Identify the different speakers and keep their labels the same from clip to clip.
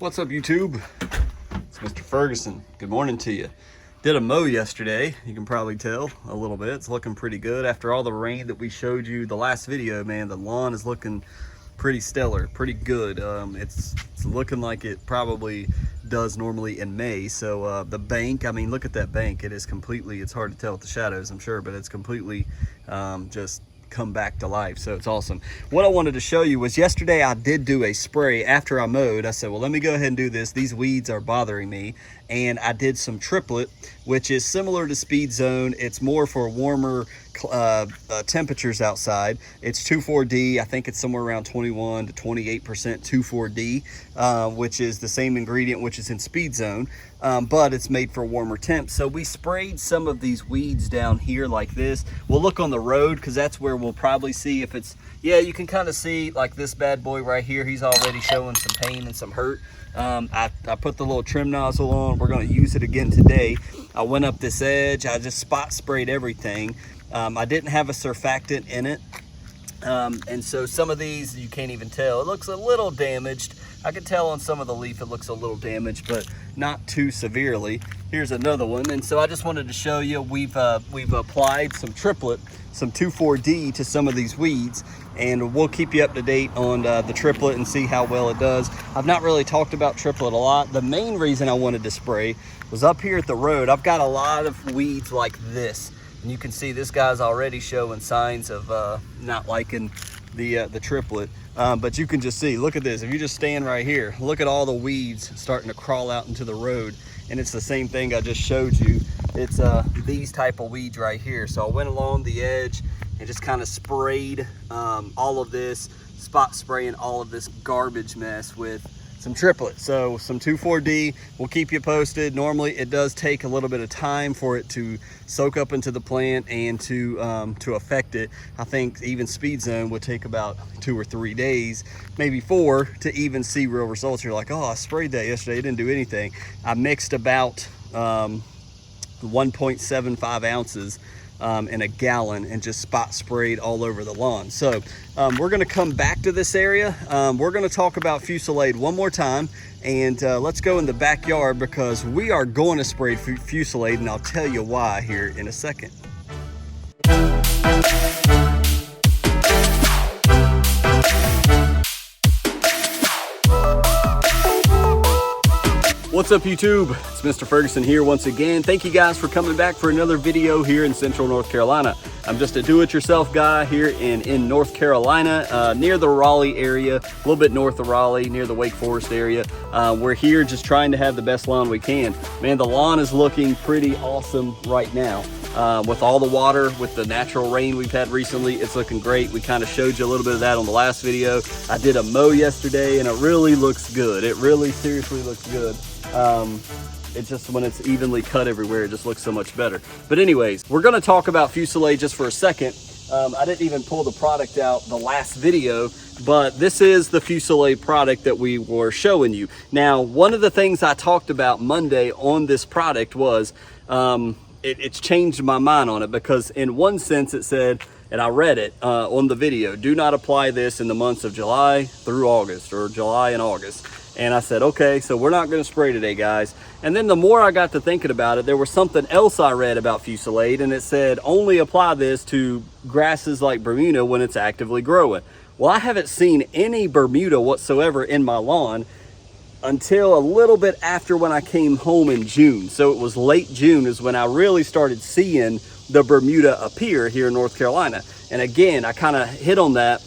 Speaker 1: What's up, YouTube? It's Mr. Ferguson. Good morning to you. Did a mow yesterday. You can probably tell a little bit. It's looking pretty good. After all the rain that we showed you the last video, man, the lawn is looking pretty stellar, pretty good. It's looking like it probably does normally in May. So the bank, I mean, look at that bank. It is completely, it's hard to tell with the shadows, I'm sure, but it's completely just come back to life. So it's awesome. What I wanted to show you was yesterday I did do a spray after I mowed. I said, well, let me go ahead and do this. These weeds are bothering me. And I did some triplet, which is similar to Speed Zone. It's more for warmer temperatures outside. It's 2,4-D. I think it's somewhere around 21 to 28% 2,4-D, which is the same ingredient which is in Speed Zone, but it's made for warmer temps. So we sprayed some of these weeds down here like this. We'll look on the road because that's where we'll probably see if it's, yeah, you can kind of see like this bad boy right here. He's already showing some pain and some hurt. I put the little trim nozzle on. We're going to use it again today. I went up this edge. I just spot sprayed everything. I didn't have a surfactant in it. And so some of these you can't even tell. It looks a little damaged. I can tell on some of the leaf it looks a little damaged, but not too severely. Here's another one. And so I just wanted to show you we've applied some triplet, some 2,4-D to some of these weeds, and we'll keep you up to date on the triplet and see how well it does. I've not really talked about triplet a lot. The main reason I wanted to spray was up here at the road. I've got a lot of weeds like this, and you can see this guy's already showing signs of not liking the triplet. But you can just see, look at this. If you just stand right here, look at all the weeds starting to crawl out into the road. And it's the same thing I just showed you. It's these type of weeds right here. So I went along the edge and just kind of sprayed all of this, spot spraying all of this garbage mess with some triplet. So some 2,4-D, we'll keep you posted. Normally it does take a little bit of time for it to soak up into the plant and to affect it. I think even Speed Zone would take about 2 or 3 days, maybe 4, to even see real results. You're like, oh, I sprayed that yesterday, it didn't do anything. I mixed about 1.75 ounces in a gallon and just spot sprayed all over the lawn. So we're going to come back to this area. We're going to talk about Fusilade one more time, and let's go in the backyard because we are going to spray Fusilade, and I'll tell you why here in a second. What's up, YouTube? It's Mr. Ferguson here once again. Thank you guys for coming back for another video here in Central North Carolina. I'm just a do-it-yourself guy here in North Carolina, near the Raleigh area, a little bit north of Raleigh, near the Wake Forest area. We're here just trying to have the best lawn we can. Man, the lawn is looking pretty awesome right now. With all the water, with the natural rain we've had recently, it's looking great. We kind of showed you a little bit of that on the last video. I did a mow yesterday and it really looks good. It really seriously looks good. It's just when it's evenly cut everywhere, it just looks so much better. But anyways, we're going to talk about Fusilade just for a second. I didn't even pull the product out the last video, but this is the Fusilade product that we were showing you. Now, one of the things I talked about Monday on this product was it's changed my mind on it, because in one sense it said, and I read it on the video, do not apply this in the months of July through August, or July and August. And I said, okay, so we're not going to spray today, guys. And then the more I got to thinking about it, there was something else I read about Fusilade, and it said only apply this to grasses like Bermuda when it's actively growing. Well, I haven't seen any Bermuda whatsoever in my lawn until a little bit after when I came home in June. So it was late June is when I really started seeing the Bermuda appear here in North Carolina. And again, I kind of hit on that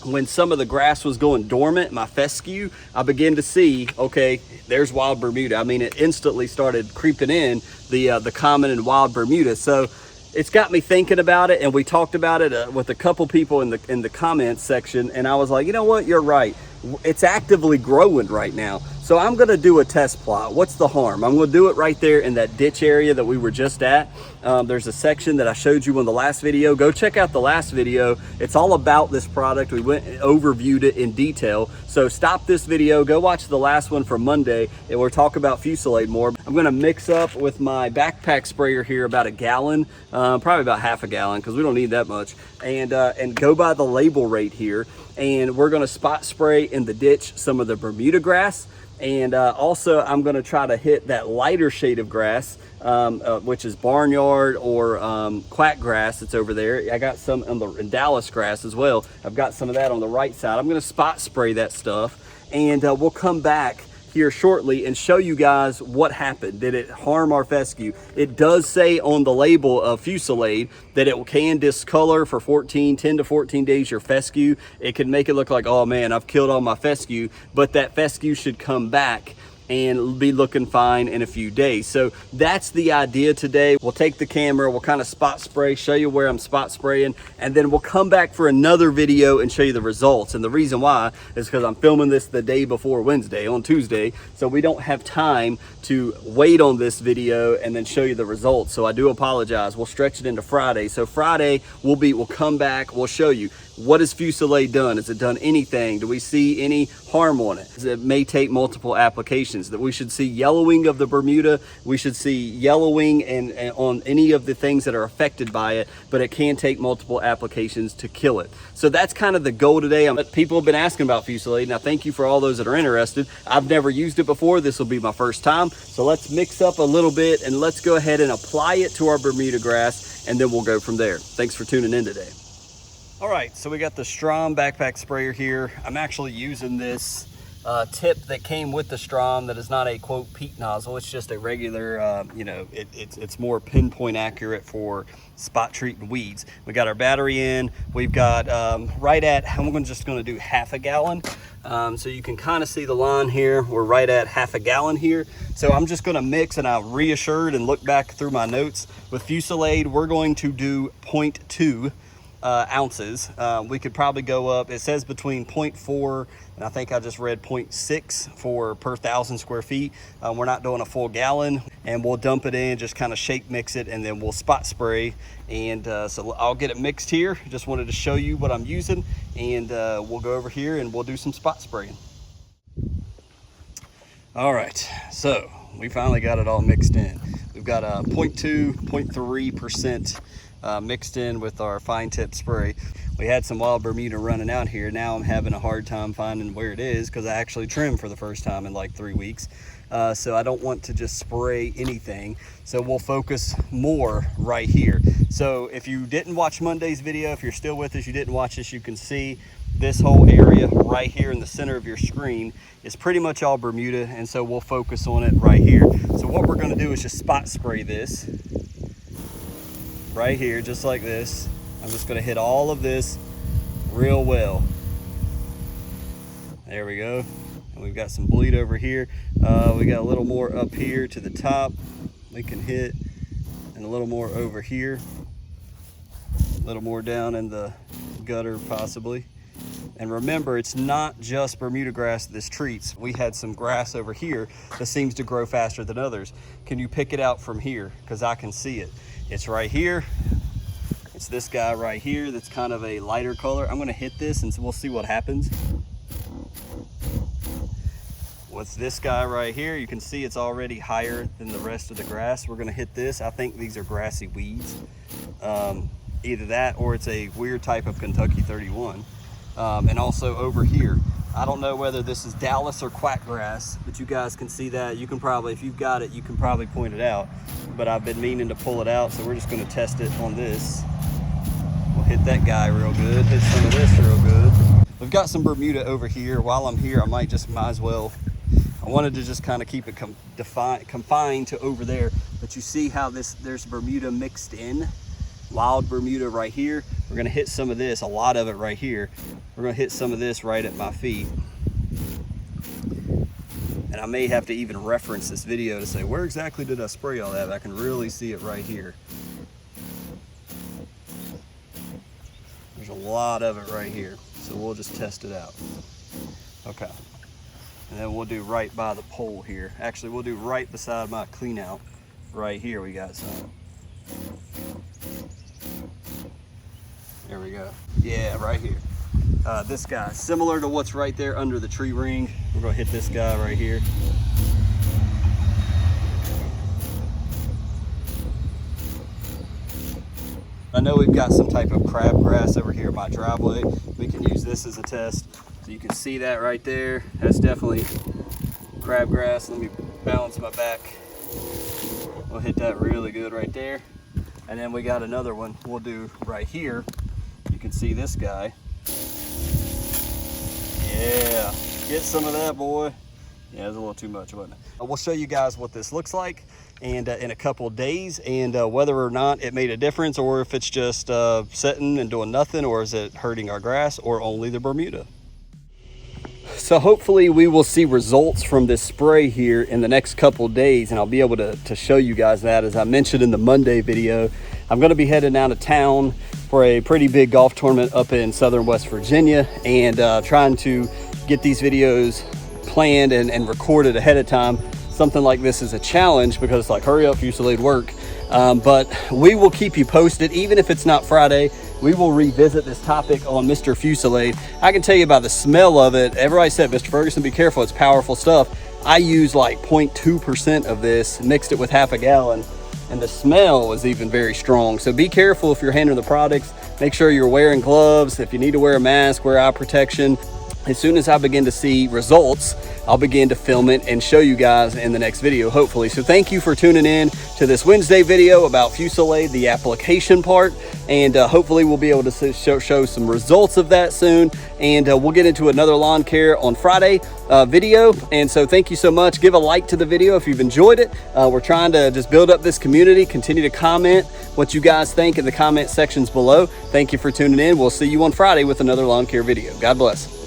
Speaker 1: when some of the grass was going dormant, my fescue. I began to see, okay, there's wild Bermuda. I mean, it instantly started creeping in, the common and wild Bermuda. So it's got me thinking about it, and we talked about it with a couple people in the comments section, and I was like, you know what, you're right. It's actively growing right now. So I'm gonna do a test plot. What's the harm? I'm gonna do it right there in that ditch area that we were just at. There's a section that I showed you in the last video. Go check out the last video. It's all about this product. We went and overviewed it in detail. So stop this video, go watch the last one from Monday, and we'll talk about Fusilade more. I'm gonna mix up with my backpack sprayer here about a gallon, probably about half a gallon, because we don't need that much, and go by the label rate here. And we're gonna spot spray in the ditch some of the Bermuda grass, And also I'm gonna try to hit that lighter shade of grass, which is barnyard or quack grass that's over there. I got some in Dallas grass as well. I've got some of that on the right side. I'm gonna spot spray that stuff, and we'll come back here shortly and show you guys what happened. Did it harm our fescue? It does say on the label of Fusilade that it can discolor for 10 to 14 days your fescue. It can make it look like, oh man, I've killed all my fescue, but that fescue should come back and be looking fine in a few days. So that's the idea today. We'll take the camera, we'll kind of spot spray, show you where I'm spot spraying, and then we'll come back for another video and show you the results. And the reason why is because I'm filming this the day before Wednesday, on Tuesday, so we don't have time to wait on this video and then show you the results. So I do apologize. We'll stretch it into Friday. So Friday we'll come back, we'll show you what has Fusilade done. Has it done anything? Do we see any harm on it? It may take multiple applications. That we should see yellowing of the Bermuda. We should see yellowing and on any of the things that are affected by it, but it can take multiple applications to kill it. So that's kind of the goal today. People have been asking about Fusilade, and I thank you for all those that are interested. I've never used it before. This will be my first time. So let's mix up a little bit and let's go ahead and apply it to our Bermuda grass, and then we'll go from there. Thanks for tuning in today. All right, so we got the Strom backpack sprayer here. I'm actually using this tip that came with the Strom that is not a quote peat nozzle. It's just a regular, it's more pinpoint accurate for spot treating weeds. We got our battery in. We've got I'm just gonna do half a gallon. So you can kind of see the line here. We're right at half a gallon here. So I'm just gonna mix, and I reassured and look back through my notes. With Fusilade, we're going to do 0.2 ounces. We could probably go up, it says between 0.4 and I think I just read 0.6 for per 1,000 square feet. We're not doing a full gallon, and we'll dump it in, just kind of shake mix it, and then we'll spot spray. And so I'll get it mixed here. Just wanted to show you what I'm using, and we'll go over here and we'll do some spot spraying. All right, so we finally got it all mixed in. We've got a 0.2, 0.3% mixed in with our fine tip spray. We had some wild Bermuda running out here. Now I'm having a hard time finding where it is because I actually trimmed for the first time in like 3 weeks. So I don't want to just spray anything. So we'll focus more right here. So if you didn't watch Monday's video, if you're still with us, you didn't watch this, you can see this whole area right here in the center of your screen is pretty much all Bermuda. And so we'll focus on it right here. So what we're gonna do is just spot spray this right here, just like this. I'm just gonna hit all of this real well. There we go. And we've got some bleed over here. We got a little more up here to the top we can hit, and a little more over here, a little more down in the gutter possibly. And remember, it's not just Bermuda grass this treats. We had some grass over here that seems to grow faster than others. Can you pick it out from here? Because I can see it. It's right here. It's this guy right here that's kind of a lighter color. I'm gonna hit this and we'll see what happens. With this guy right here, you can see it's already higher than the rest of the grass. We're gonna hit this. I think these are grassy weeds. Either that or it's a weird type of Kentucky 31. And also over here, I don't know whether this is Dallas or quack grass, but you guys can see that. You can probably, if you've got it, you can probably point it out. But I've been meaning to pull it out, so we're just gonna test it on this. We'll hit that guy real good, hit some of this real good. We've got some Bermuda over here. While I'm here, I might as well. I wanted to just kind of keep it confined to over there, but you see how there's Bermuda mixed in. Wild Bermuda right here. We're gonna hit some of this, a lot of it right here. We're gonna hit some of this right at my feet. And I may have to even reference this video to say, where exactly did I spray all that? But I can really see it right here. There's a lot of it right here. So we'll just test it out. Okay. And then we'll do right by the pole here. Actually, we'll do right beside my clean out. Right here we got some. There we go. Yeah, right here. This guy, similar to what's right there under the tree ring. We're gonna hit this guy right here. I know we've got some type of crabgrass over here by driveway. We can use this as a test. So you can see that right there. That's definitely crabgrass. Let me balance my back. We'll hit that really good right there. And then we got another one we'll do right here. You can see this guy. Yeah, get some of that, boy. Yeah, it's a little too much, wasn't it? We'll show you guys what this looks like and in a couple of days, and whether or not it made a difference, or if it's just sitting and doing nothing, or is it hurting our grass, or only the Bermuda. So hopefully we will see results from this spray here in the next couple of days, and I'll be able to show you guys that. As I mentioned in the Monday video, I'm going to be heading out of town for a pretty big golf tournament up in southern West Virginia, and trying to get these videos planned and recorded ahead of time. Something like this is a challenge because it's like, hurry up, Fusilade work. But we will keep you posted. Even if it's not Friday, we will revisit this topic on Mr. Fusilade. I can tell you by the smell of it, everybody said, Mr. Ferguson, be careful, it's powerful stuff. I used like 0.2% of this, mixed it with half a gallon, and the smell was even very strong. So be careful if you're handling the products. Make sure you're wearing gloves. If you need to wear a mask, wear eye protection. As soon as I begin to see results, I'll begin to film it and show you guys in the next video, hopefully. So thank you for tuning in to this Wednesday video about Fusilade, the application part, and hopefully we'll be able to show some results of that soon. And we'll get into another lawn care on Friday video. And so thank you so much. Give a like to the video if you've enjoyed it. We're trying to just build up this community. Continue to comment what you guys think in the comment sections below. Thank you for tuning in. We'll see you on Friday with another lawn care video. God bless.